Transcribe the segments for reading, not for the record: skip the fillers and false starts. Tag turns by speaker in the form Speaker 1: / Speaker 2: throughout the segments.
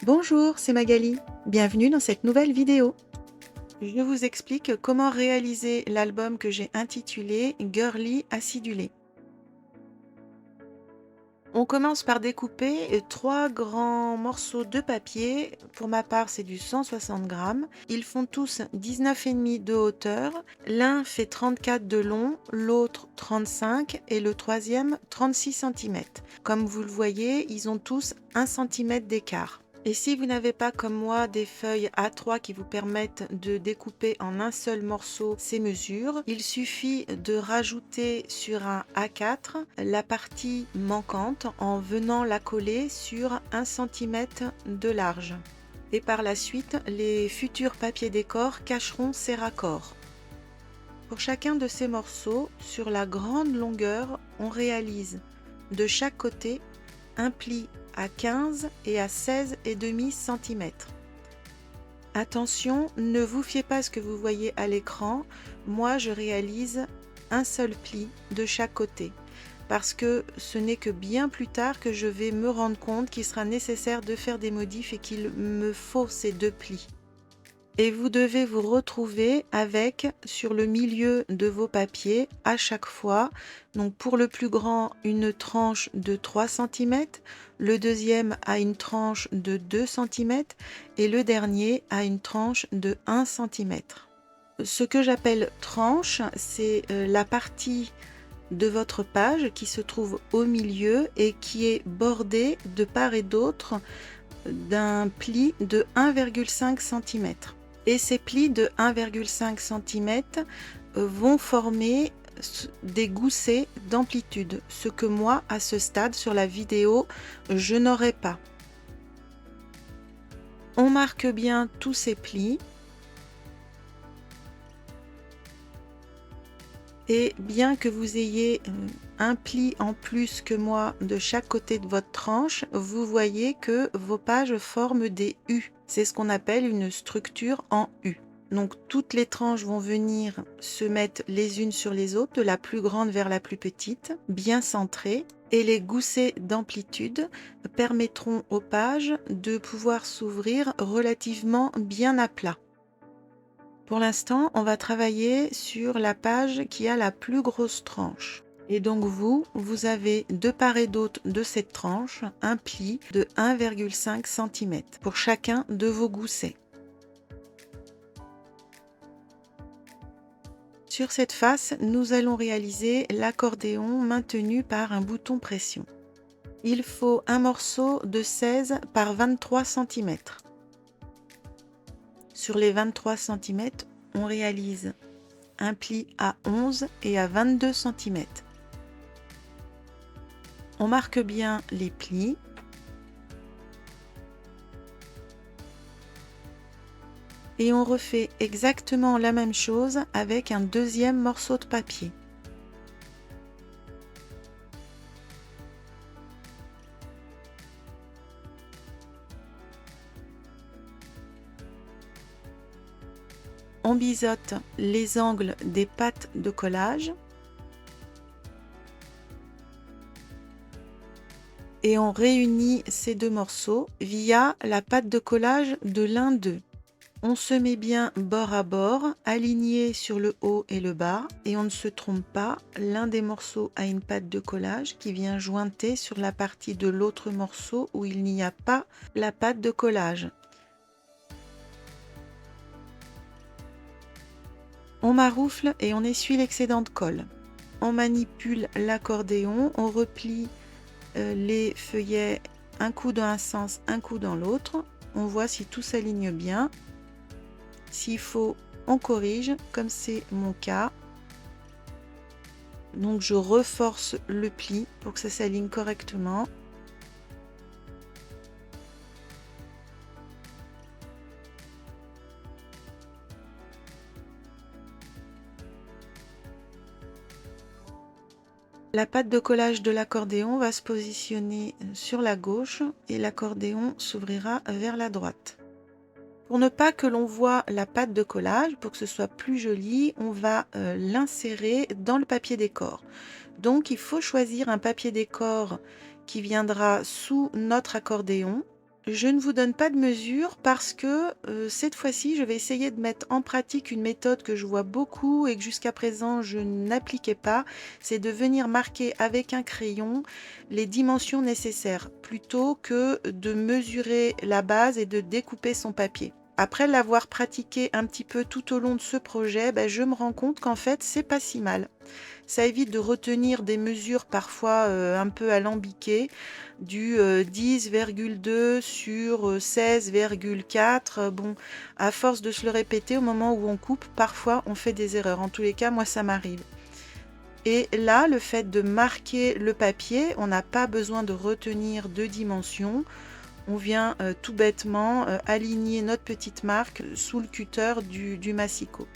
Speaker 1: Bonjour, c'est Magali. Bienvenue dans cette nouvelle vidéo. Je vous explique comment réaliser l'album que j'ai intitulé Girly Acidulé. On commence par découper 3 grands morceaux de papier. Pour ma part, c'est du 160 grammes. Ils font tous 19,5 de hauteur. L'un fait 34 de long, l'autre 35 et le troisième 36 cm. Comme vous le voyez, ils ont tous 1 cm d'écart. Et si vous n'avez pas comme moi des feuilles A3 qui vous permettent de découper en un seul morceau ces mesures, il suffit de rajouter sur un A4 la partie manquante en venant la coller sur 1 cm de large. Et par la suite, les futurs papiers décor cacheront ces raccords. Pour chacun de ces morceaux, sur la grande longueur, on réalise de chaque côté un pli à 15 et à 16,5 cm. Attention, ne vous fiez pas à ce que vous voyez à l'écran. Moi, je réalise un seul pli de chaque côté parce que ce n'est que bien plus tard que je vais me rendre compte qu'il sera nécessaire de faire des modifs et qu'il me faut ces 2 plis. Et vous devez vous retrouver avec sur le milieu de vos papiers à chaque fois. Donc pour le plus grand, une tranche de 3 cm, le deuxième a une tranche de 2 cm et le dernier a une tranche de 1 cm. Ce que j'appelle tranche, c'est la partie de votre page qui se trouve au milieu et qui est bordée de part et d'autre d'un pli de 1,5 cm. Et ces plis de 1,5 cm vont former des goussets d'amplitude, ce que moi, à ce stade sur la vidéo, je n'aurai pas. On marque bien tous ces plis. Et bien que vous ayez un pli en plus que moi de chaque côté de votre tranche, vous voyez que vos pages forment des U. C'est ce qu'on appelle une structure en U. Donc toutes les tranches vont venir se mettre les unes sur les autres, de la plus grande vers la plus petite, bien centrées. Et les goussets d'amplitude permettront aux pages de pouvoir s'ouvrir relativement bien à plat. Pour l'instant, on va travailler sur la page qui a la plus grosse tranche. Et donc vous avez de part et d'autre de cette tranche un pli de 1,5 cm pour chacun de vos goussets. Sur cette face, nous allons réaliser l'accordéon maintenu par un bouton pression. Il faut un morceau de 16 par 23 cm. Sur les 23 cm, on réalise un pli à 11 et à 22 cm. On marque bien les plis. Et on refait exactement la même chose avec un deuxième morceau de papier. On biseaute les angles des pattes de collage et on réunit ces deux morceaux via la patte de collage de l'un d'eux. On se met bien bord à bord, aligné sur le haut et le bas, et on ne se trompe pas, l'un des morceaux a une patte de collage qui vient jointer sur la partie de l'autre morceau où il n'y a pas la patte de collage. On maroufle et on essuie l'excédent de colle. On manipule l'accordéon, on replie les feuillets un coup dans un sens, un coup dans l'autre. On voit si tout s'aligne bien. S'il faut, on corrige, comme c'est mon cas. Donc je reforce le pli pour que ça s'aligne correctement. La patte de collage de l'accordéon va se positionner sur la gauche et l'accordéon s'ouvrira vers la droite. Pour ne pas que l'on voit la patte de collage, pour que ce soit plus joli, on va l'insérer dans le papier décor. Donc il faut choisir un papier décor qui viendra sous notre accordéon Je ne vous donne pas de mesure parce que cette fois-ci, je vais essayer de mettre en pratique une méthode que je vois beaucoup et que jusqu'à présent je n'appliquais pas. C'est de venir marquer avec un crayon les dimensions nécessaires plutôt que de mesurer la base et de découper son papier. Après l'avoir pratiqué un petit peu tout au long de ce projet, je me rends compte qu'en fait, c'est pas si mal. Ça évite de retenir des mesures parfois un peu alambiquées, du 10,2 sur 16,4. Bon, à force de se le répéter, au moment où on coupe, parfois on fait des erreurs. En tous les cas, moi, ça m'arrive. Et là, le fait de marquer le papier, on n'a pas besoin de retenir de dimensions. On vient tout bêtement aligner notre petite marque sous le cutter du massicot.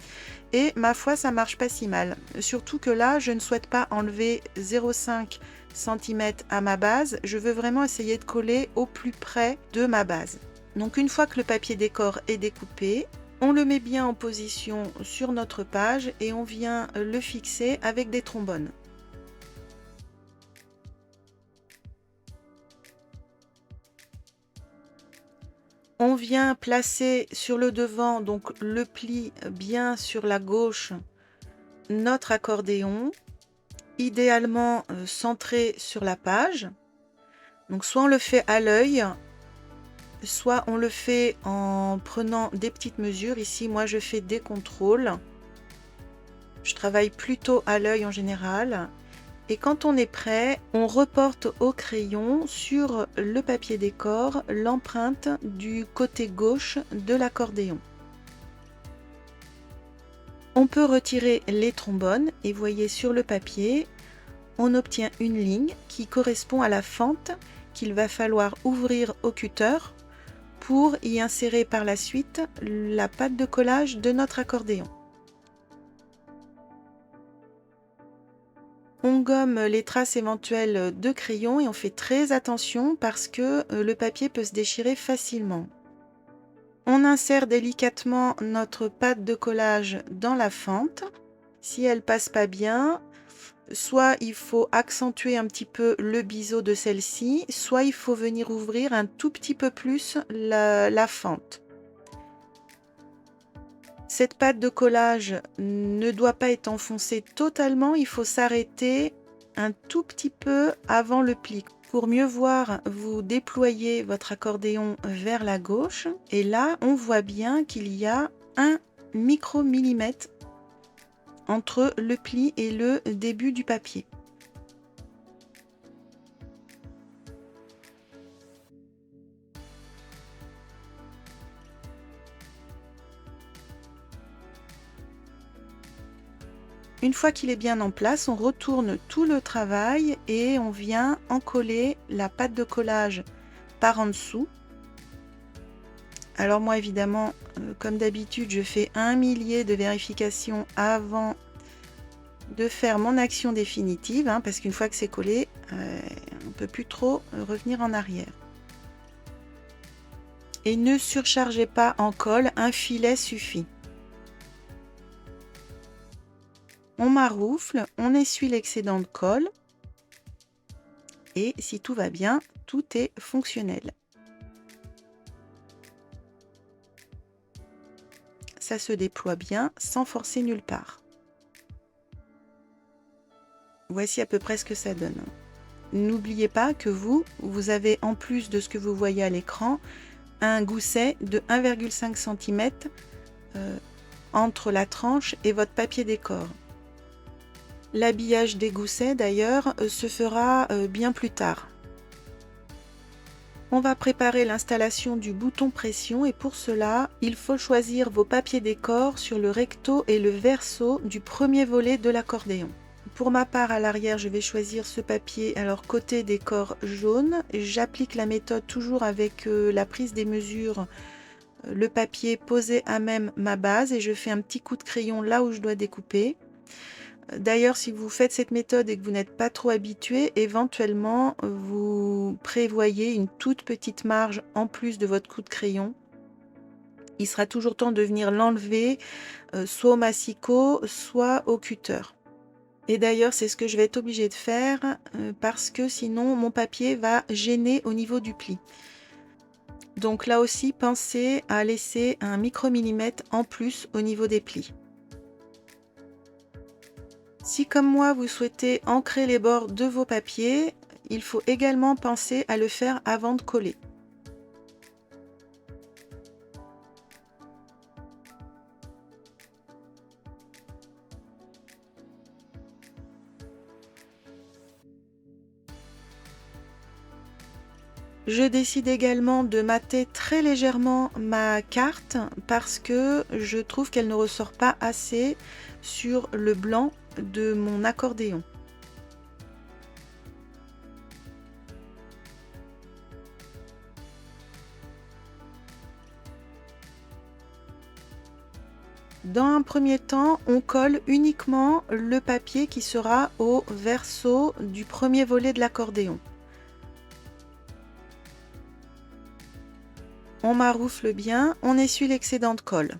Speaker 1: Et ma foi, ça marche pas si mal. Surtout que là, je ne souhaite pas enlever 0,5 cm à ma base. Je veux vraiment essayer de coller au plus près de ma base. Donc une fois que le papier décor est découpé, on le met bien en position sur notre page et on vient le fixer avec des trombones. On vient placer sur le devant, donc le pli bien sur la gauche, notre accordéon, idéalement centré sur la page. Donc soit on le fait à l'œil, soit on le fait en prenant des petites mesures. Ici, moi, je fais des contrôles. Je travaille plutôt à l'œil en général. Et quand on est prêt, on reporte au crayon sur le papier décor l'empreinte du côté gauche de l'accordéon. On peut retirer les trombones et voyez sur le papier, on obtient une ligne qui correspond à la fente qu'il va falloir ouvrir au cutter pour y insérer par la suite la pâte de collage de notre accordéon. On gomme les traces éventuelles de crayon et on fait très attention parce que le papier peut se déchirer facilement. On insère délicatement notre pâte de collage dans la fente. Si elle passe pas bien, soit il faut accentuer un petit peu le biseau de celle-ci, soit il faut venir ouvrir un tout petit peu plus la fente. Cette pâte de collage ne doit pas être enfoncée totalement, il faut s'arrêter un tout petit peu avant le pli. Pour mieux voir, vous déployez votre accordéon vers la gauche et là, on voit bien qu'il y a un micromillimètre entre le pli et le début du papier. Une fois qu'il est bien en place, on retourne tout le travail et on vient encoller la pâte de collage par en dessous. Alors moi évidemment, comme d'habitude, je fais un millier de vérifications avant de faire mon action définitive, parce qu'une fois que c'est collé, on ne peut plus trop revenir en arrière. Et ne surchargez pas en colle, un filet suffit. On maroufle, on essuie l'excédent de colle et si tout va bien, tout est fonctionnel. Ça se déploie bien sans forcer nulle part. Voici à peu près ce que ça donne. N'oubliez pas que vous avez en plus de ce que vous voyez à l'écran, un gousset de 1,5 cm entre la tranche et votre papier décor. L'habillage des goussets d'ailleurs se fera bien plus tard. On va préparer l'installation du bouton pression et pour cela, il faut choisir vos papiers décor sur le recto et le verso du premier volet de l'accordéon. Pour ma part, à l'arrière, je vais choisir ce papier, alors côté décor jaune. J'applique la méthode toujours avec la prise des mesures, le papier posé à même ma base et je fais un petit coup de crayon là où je dois découper. D'ailleurs, si vous faites cette méthode et que vous n'êtes pas trop habitué, éventuellement, vous prévoyez une toute petite marge en plus de votre coup de crayon. Il sera toujours temps de venir l'enlever, soit au massicot, soit au cutter. Et d'ailleurs, c'est ce que je vais être obligée de faire parce que sinon, mon papier va gêner au niveau du pli. Donc là aussi, pensez à laisser un micromillimètre en plus au niveau des plis. Si comme moi vous souhaitez ancrer les bords de vos papiers, il faut également penser à le faire avant de coller. Je décide également de mater très légèrement ma carte parce que je trouve qu'elle ne ressort pas assez sur le blanc de mon accordéon. Dans un premier temps, on colle uniquement le papier qui sera au verso du premier volet de l'accordéon. On maroufle bien, on essuie l'excédent de colle.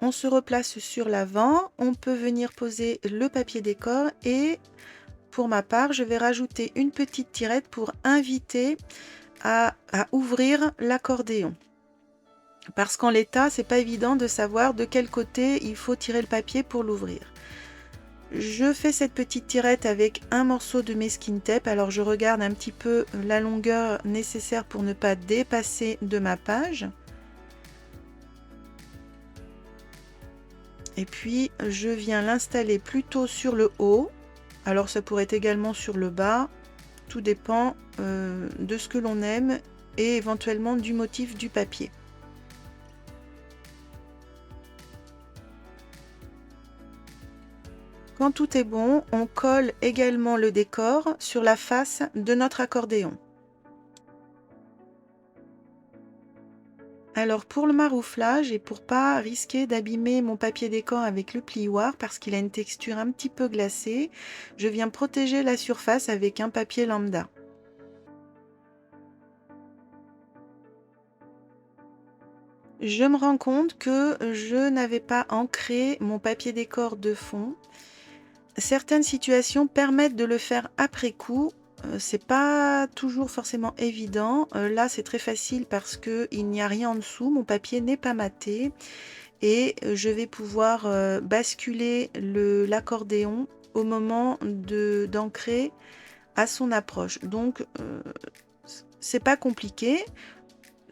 Speaker 1: On se replace sur l'avant, on peut venir poser le papier décor et pour ma part, je vais rajouter une petite tirette pour inviter à ouvrir l'accordéon. Parce qu'en l'état, c'est pas évident de savoir de quel côté il faut tirer le papier pour l'ouvrir. Je fais cette petite tirette avec un morceau de mesquine tape. Alors je regarde un petit peu la longueur nécessaire pour ne pas dépasser de ma page. Et puis je viens l'installer plutôt sur le haut. Alors ça pourrait être également sur le bas. Tout dépend de ce que l'on aime et éventuellement du motif du papier. Quand tout est bon, on colle également le décor sur la face de notre accordéon. Alors pour le marouflage et pour pas risquer d'abîmer mon papier décor avec le plioir parce qu'il a une texture un petit peu glacée, je viens protéger la surface avec un papier lambda. Je me rends compte que je n'avais pas ancré mon papier décor de fond. Certaines situations permettent de le faire après coup. C'est pas toujours forcément évident. Là, c'est très facile parce qu'il n'y a rien en dessous. Mon papier n'est pas maté et je vais pouvoir basculer l'accordéon au moment d'ancrer à son approche. Donc, c'est pas compliqué.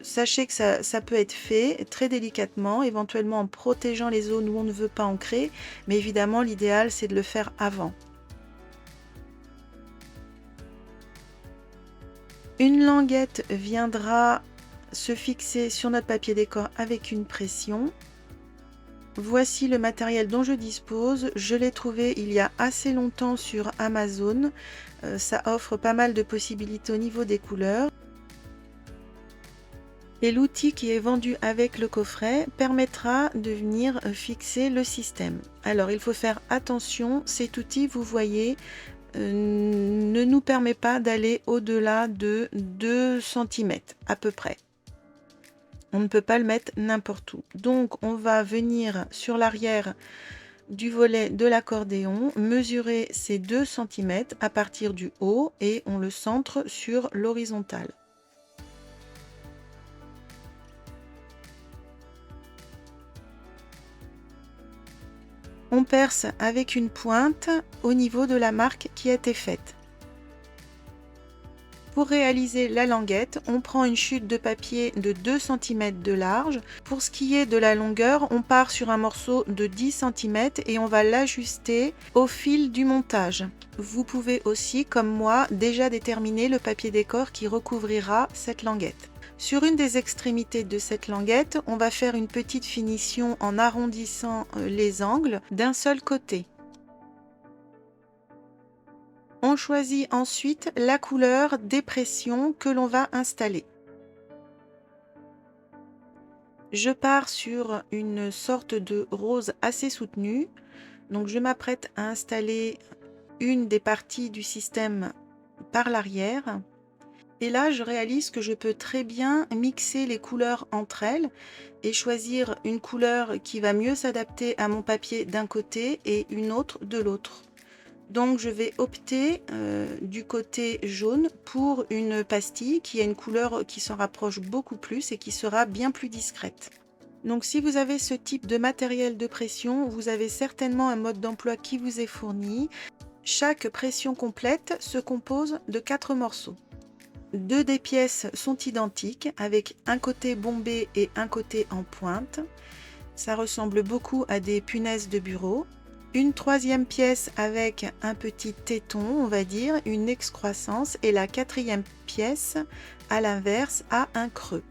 Speaker 1: Sachez que ça peut être fait très délicatement, éventuellement en protégeant les zones où on ne veut pas ancrer, mais évidemment l'idéal c'est de le faire avant. Une languette viendra se fixer sur notre papier décor avec une pression. Voici le matériel dont je dispose. Je l'ai trouvé il y a assez longtemps sur Amazon. Ça offre pas mal de possibilités au niveau des couleurs. Et l'outil qui est vendu avec le coffret permettra de venir fixer le système. Alors il faut faire attention, cet outil, vous voyez, ne nous permet pas d'aller au-delà de 2 cm à peu près. On ne peut pas le mettre n'importe où. Donc on va venir sur l'arrière du volet de l'accordéon, mesurer ces 2 cm à partir du haut et on le centre sur l'horizontale. On perce avec une pointe au niveau de la marque qui a été faite. Pour réaliser la languette, on prend une chute de papier de 2 cm de large. Pour ce qui est de la longueur, on part sur un morceau de 10 cm et on va l'ajuster au fil du montage. Vous pouvez aussi, comme moi, déjà déterminer le papier décor qui recouvrira cette languette. Sur une des extrémités de cette languette, on va faire une petite finition en arrondissant les angles d'un seul côté. On choisit ensuite la couleur des pressions que l'on va installer. Je pars sur une sorte de rose assez soutenue. Donc je m'apprête à installer une des parties du système par l'arrière. Et là, je réalise que je peux très bien mixer les couleurs entre elles et choisir une couleur qui va mieux s'adapter à mon papier d'un côté et une autre de l'autre. Donc je vais opter du côté jaune pour une pastille qui a une couleur qui s'en rapproche beaucoup plus et qui sera bien plus discrète. Donc si vous avez ce type de matériel de pression, vous avez certainement un mode d'emploi qui vous est fourni. Chaque pression complète se compose de 4 morceaux. 2 des pièces sont identiques avec un côté bombé et un côté en pointe. Ça ressemble beaucoup à des punaises de bureau. Une troisième pièce avec un petit téton, on va dire, une excroissance, et la quatrième pièce, à l'inverse, a un creux.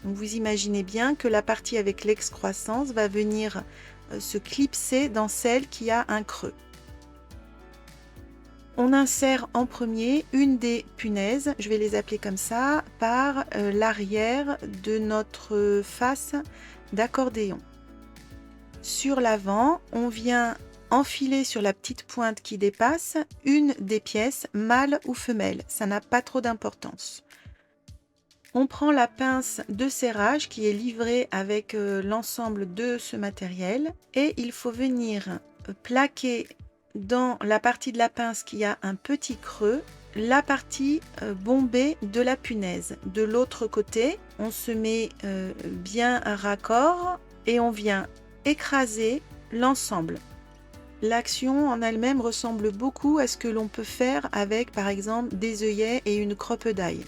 Speaker 1: Donc vous imaginez bien que la partie avec l'excroissance va venir se clipser dans celle qui a un creux. On insère en premier une des punaises, je vais les appeler comme ça, par l'arrière de notre face d'accordéon. Sur l'avant, on vient enfiler sur la petite pointe qui dépasse une des pièces, mâle ou femelle, ça n'a pas trop d'importance. On prend la pince de serrage qui est livrée avec l'ensemble de ce matériel et il faut venir plaquer dans la partie de la pince qui a un petit creux, la partie bombée de la punaise. De l'autre côté, on se met bien raccord et on vient écraser l'ensemble. L'action en elle-même ressemble beaucoup à ce que l'on peut faire avec par exemple des œillets et une croppe d'ail.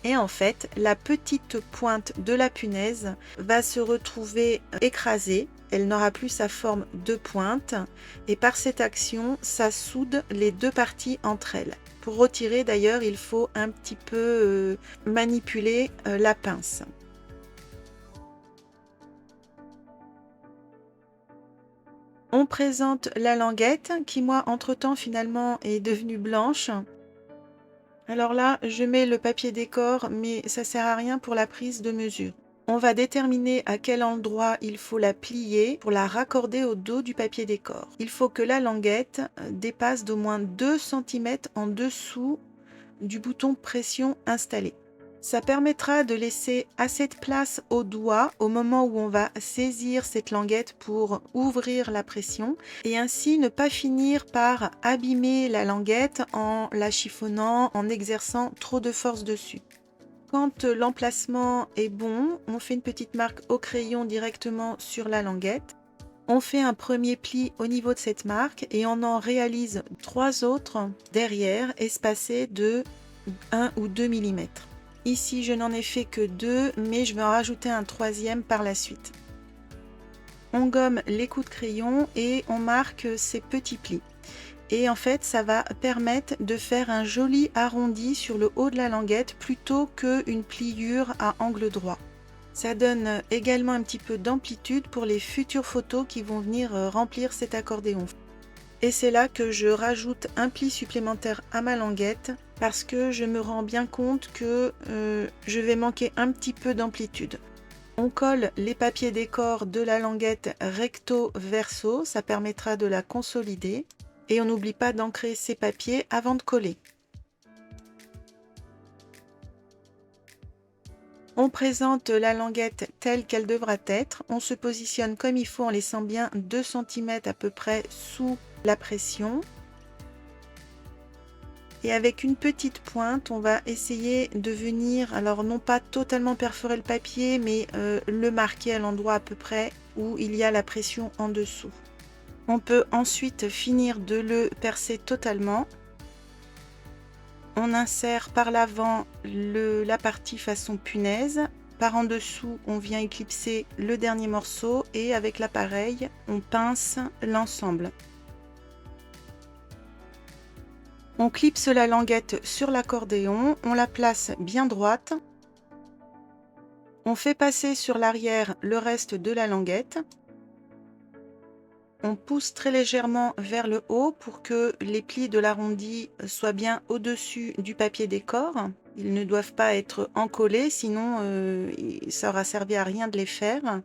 Speaker 1: Et en fait, la petite pointe de la punaise va se retrouver écrasée. Elle n'aura plus sa forme de pointe. Et par cette action, ça soude les deux parties entre elles. Pour retirer d'ailleurs, il faut un petit peu manipuler la pince. On présente la languette qui, moi, entre-temps, finalement, est devenue blanche. Alors là, je mets le papier décor, mais ça sert à rien pour la prise de mesure. On va déterminer à quel endroit il faut la plier pour la raccorder au dos du papier décor. Il faut que la languette dépasse d'au moins 2 cm en dessous du bouton pression installé. Ça permettra de laisser assez de place au doigt au moment où on va saisir cette languette pour ouvrir la pression et ainsi ne pas finir par abîmer la languette en la chiffonnant, en exerçant trop de force dessus. Quand l'emplacement est bon, on fait une petite marque au crayon directement sur la languette. On fait un premier pli au niveau de cette marque et on en réalise 3 autres derrière, espacés de 1 ou 2 mm. Ici, je n'en ai fait que 2, mais je vais en rajouter un 3e par la suite. On gomme les coups de crayon et on marque ces petits plis. Et en fait, ça va permettre de faire un joli arrondi sur le haut de la languette plutôt qu'une pliure à angle droit. Ça donne également un petit peu d'amplitude pour les futures photos qui vont venir remplir cet accordéon. Et c'est là que je rajoute un pli supplémentaire à ma languette parce que je me rends bien compte que je vais manquer un petit peu d'amplitude. On colle les papiers décor de la languette recto verso, ça permettra de la consolider. Et on n'oublie pas d'ancrer ces papiers avant de coller. On présente la languette telle qu'elle devra être. On se positionne comme il faut en laissant bien 2 cm à peu près sous la pression. Et avec une petite pointe, on va essayer de venir, alors non pas totalement perforer le papier, mais le marquer à l'endroit à peu près où il y a la pression en dessous. On peut ensuite finir de le percer totalement. On insère par l'avant la partie façon punaise. Par en dessous, on vient éclipser le dernier morceau et avec l'appareil, on pince l'ensemble. On clipse la languette sur l'accordéon, on la place bien droite. On fait passer sur l'arrière le reste de la languette. On pousse très légèrement vers le haut pour que les plis de l'arrondi soient bien au-dessus du papier décor. Ils ne doivent pas être encollés, sinon ça aura servi à rien de les faire.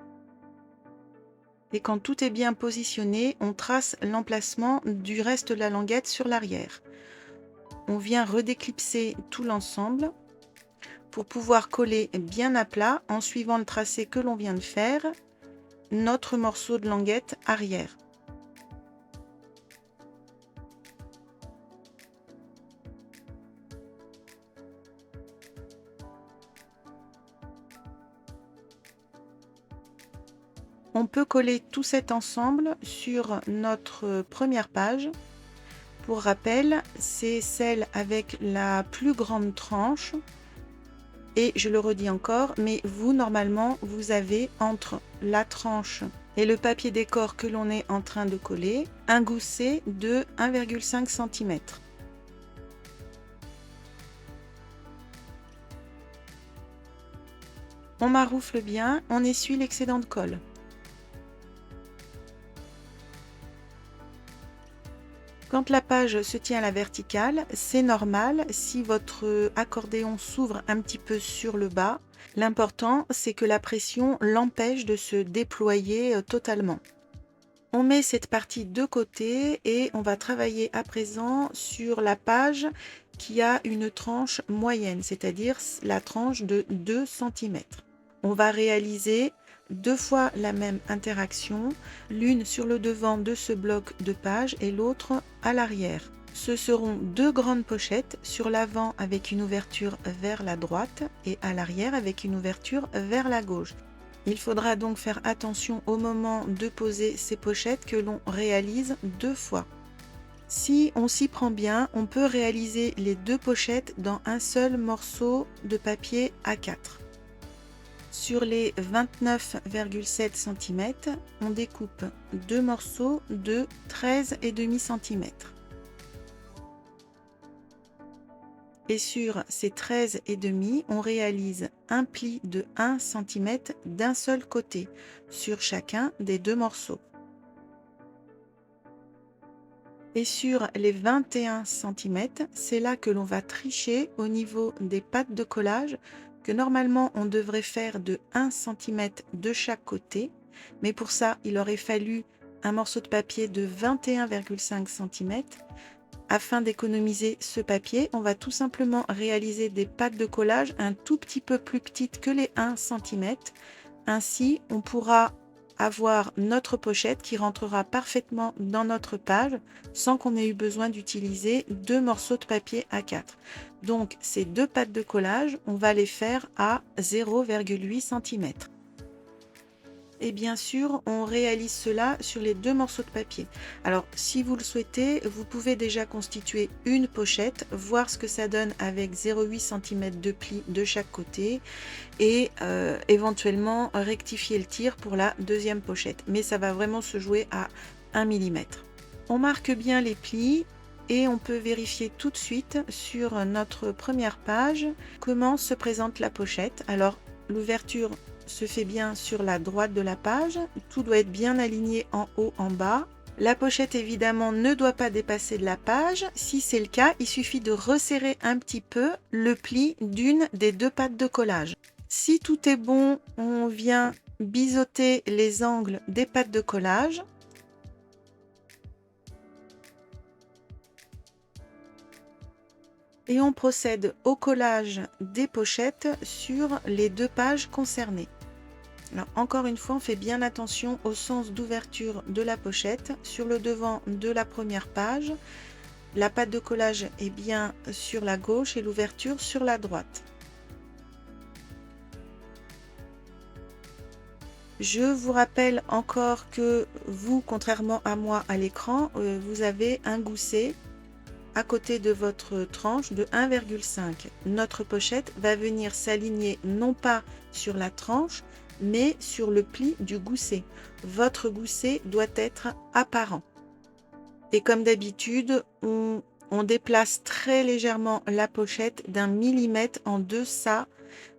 Speaker 1: Et quand tout est bien positionné, on trace l'emplacement du reste de la languette sur l'arrière. On vient redéclipser tout l'ensemble pour pouvoir coller bien à plat en suivant le tracé que l'on vient de faire notre morceau de languette arrière. On peut coller tout cet ensemble sur notre première page. Pour rappel, c'est celle avec la plus grande tranche. Et je le redis encore, mais vous, normalement, vous avez entre la tranche et le papier décor que l'on est en train de coller, un gousset de 1,5 cm. On maroufle bien, on essuie l'excédent de colle. Quand la page se tient à la verticale, c'est normal si votre accordéon s'ouvre un petit peu sur le bas. L'important, c'est que la pression l'empêche de se déployer totalement. On met cette partie de côté et on va travailler à présent sur la page qui a une tranche moyenne, c'est-à-dire la tranche de 2 cm. On va réaliser 2 fois la même interaction, l'une sur le devant de ce bloc de page et l'autre à l'arrière. Ce seront 2 grandes pochettes, sur l'avant avec une ouverture vers la droite et à l'arrière avec une ouverture vers la gauche. Il faudra donc faire attention au moment de poser ces pochettes que l'on réalise 2 fois. Si on s'y prend bien, on peut réaliser les 2 pochettes dans un seul morceau de papier A4. Sur les 29,7 cm, on découpe 2 morceaux de 13,5 cm. Et sur ces 13,5, on réalise un pli de 1 cm d'un seul côté, sur chacun des 2 morceaux. Et sur les 21 cm, c'est là que l'on va tricher au niveau des pattes de collage, que normalement on devrait faire de 1 cm de chaque côté, mais pour ça il aurait fallu un morceau de papier de 21,5 cm. Afin d'économiser ce papier, on va tout simplement réaliser des pattes de collage un tout petit peu plus petites que les 1 cm. Ainsi, on pourra avoir notre pochette qui rentrera parfaitement dans notre page sans qu'on ait eu besoin d'utiliser 2 morceaux de papier A4. Donc ces 2 pattes de collage, on va les faire à 0,8 cm. Et bien sûr, on réalise cela sur les 2 morceaux de papier. Alors, si vous le souhaitez, vous pouvez déjà constituer une pochette, voir ce que ça donne avec 0,8 cm de pli de chaque côté et éventuellement rectifier le tir pour la deuxième pochette. Mais ça va vraiment se jouer à 1 mm. On marque bien les plis et on peut vérifier tout de suite sur notre première page comment se présente la pochette. Alors, l'ouverture se fait bien sur la droite de la page, tout doit être bien aligné en haut, en bas. La pochette évidemment ne doit pas dépasser de la page. Si c'est le cas, il suffit de resserrer un petit peu le pli d'une des 2 pattes de collage. Si tout est bon, on vient biseauter les angles des pattes de collage. Et on procède au collage des pochettes sur les 2 pages concernées. Alors, encore une fois, on fait bien attention au sens d'ouverture de la pochette. Sur le devant de la première page, la patte de collage est bien sur la gauche et l'ouverture sur la droite. Je vous rappelle encore que vous, contrairement à moi à l'écran, vous avez un gousset à côté de votre tranche de 1,5. Notre pochette va venir s'aligner non pas sur la tranche, mais sur le pli du gousset. Votre gousset doit être apparent. Et comme d'habitude, on déplace très légèrement la pochette d'1 millimètre en deçà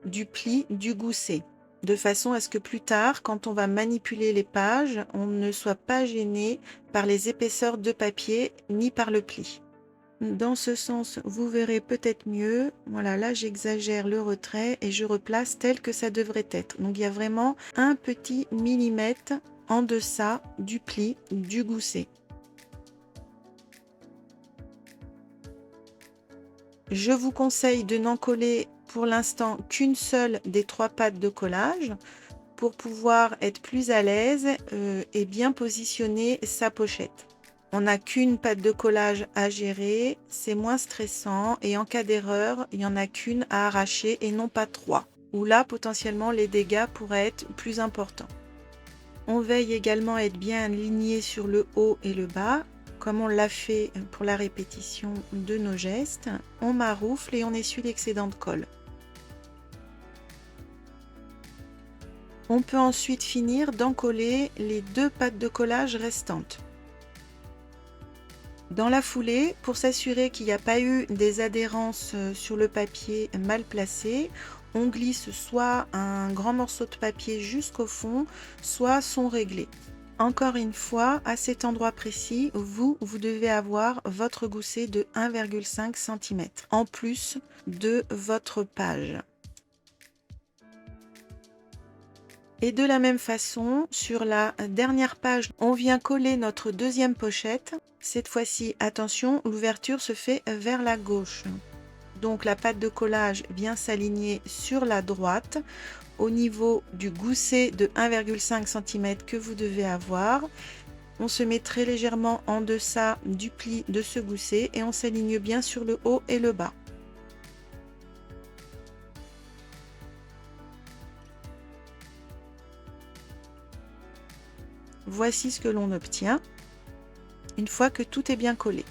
Speaker 1: du pli du gousset, de façon à ce que plus tard, quand on va manipuler les pages, on ne soit pas gêné par les épaisseurs de papier ni par le pli. Dans ce sens, vous verrez peut-être mieux. Voilà, là j'exagère le retrait et je replace tel que ça devrait être. Donc il y a vraiment un petit millimètre en deçà du pli du gousset. Je vous conseille de n'en coller pour l'instant qu'une seule des 3 pattes de collage pour pouvoir être plus à l'aise et bien positionner sa pochette. On n'a qu'une patte de collage à gérer, c'est moins stressant et en cas d'erreur, il n'y en a qu'une à arracher et non pas 3, où là potentiellement les dégâts pourraient être plus importants. On veille également à être bien aligné sur le haut et le bas, comme on l'a fait pour la répétition de nos gestes. On maroufle et on essuie l'excédent de colle. On peut ensuite finir d'encoller les 2 pattes de collage restantes. Dans la foulée, pour s'assurer qu'il n'y a pas eu des adhérences sur le papier mal placées, on glisse soit un grand morceau de papier jusqu'au fond, soit son réglé. Encore une fois, à cet endroit précis, vous devez avoir votre gousset de 1,5 cm en plus de votre page. Et de la même façon, sur la dernière page, on vient coller notre deuxième pochette. Cette fois-ci, attention, l'ouverture se fait vers la gauche. Donc la patte de collage vient s'aligner sur la droite au niveau du gousset de 1,5 cm que vous devez avoir. On se met très légèrement en deçà du pli de ce gousset et on s'aligne bien sur le haut et le bas. Voici ce que l'on obtient une fois que tout est bien collé.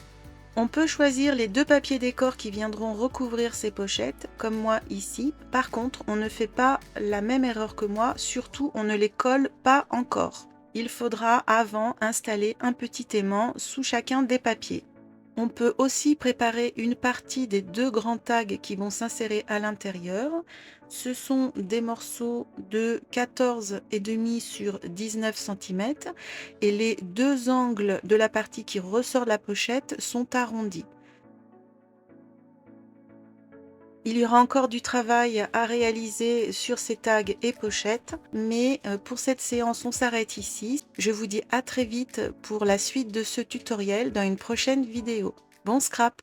Speaker 1: On peut choisir les 2 papiers décor qui viendront recouvrir ces pochettes, comme moi ici. Par contre, on ne fait pas la même erreur que moi, surtout on ne les colle pas encore. Il faudra avant installer un petit aimant sous chacun des papiers. On peut aussi préparer une partie des 2 grands tags qui vont s'insérer à l'intérieur. Ce sont des morceaux de 14,5 sur 19 cm et les 2 angles de la partie qui ressort de la pochette sont arrondis. Il y aura encore du travail à réaliser sur ces tags et pochettes, mais pour cette séance, on s'arrête ici. Je vous dis à très vite pour la suite de ce tutoriel dans une prochaine vidéo. Bon scrap!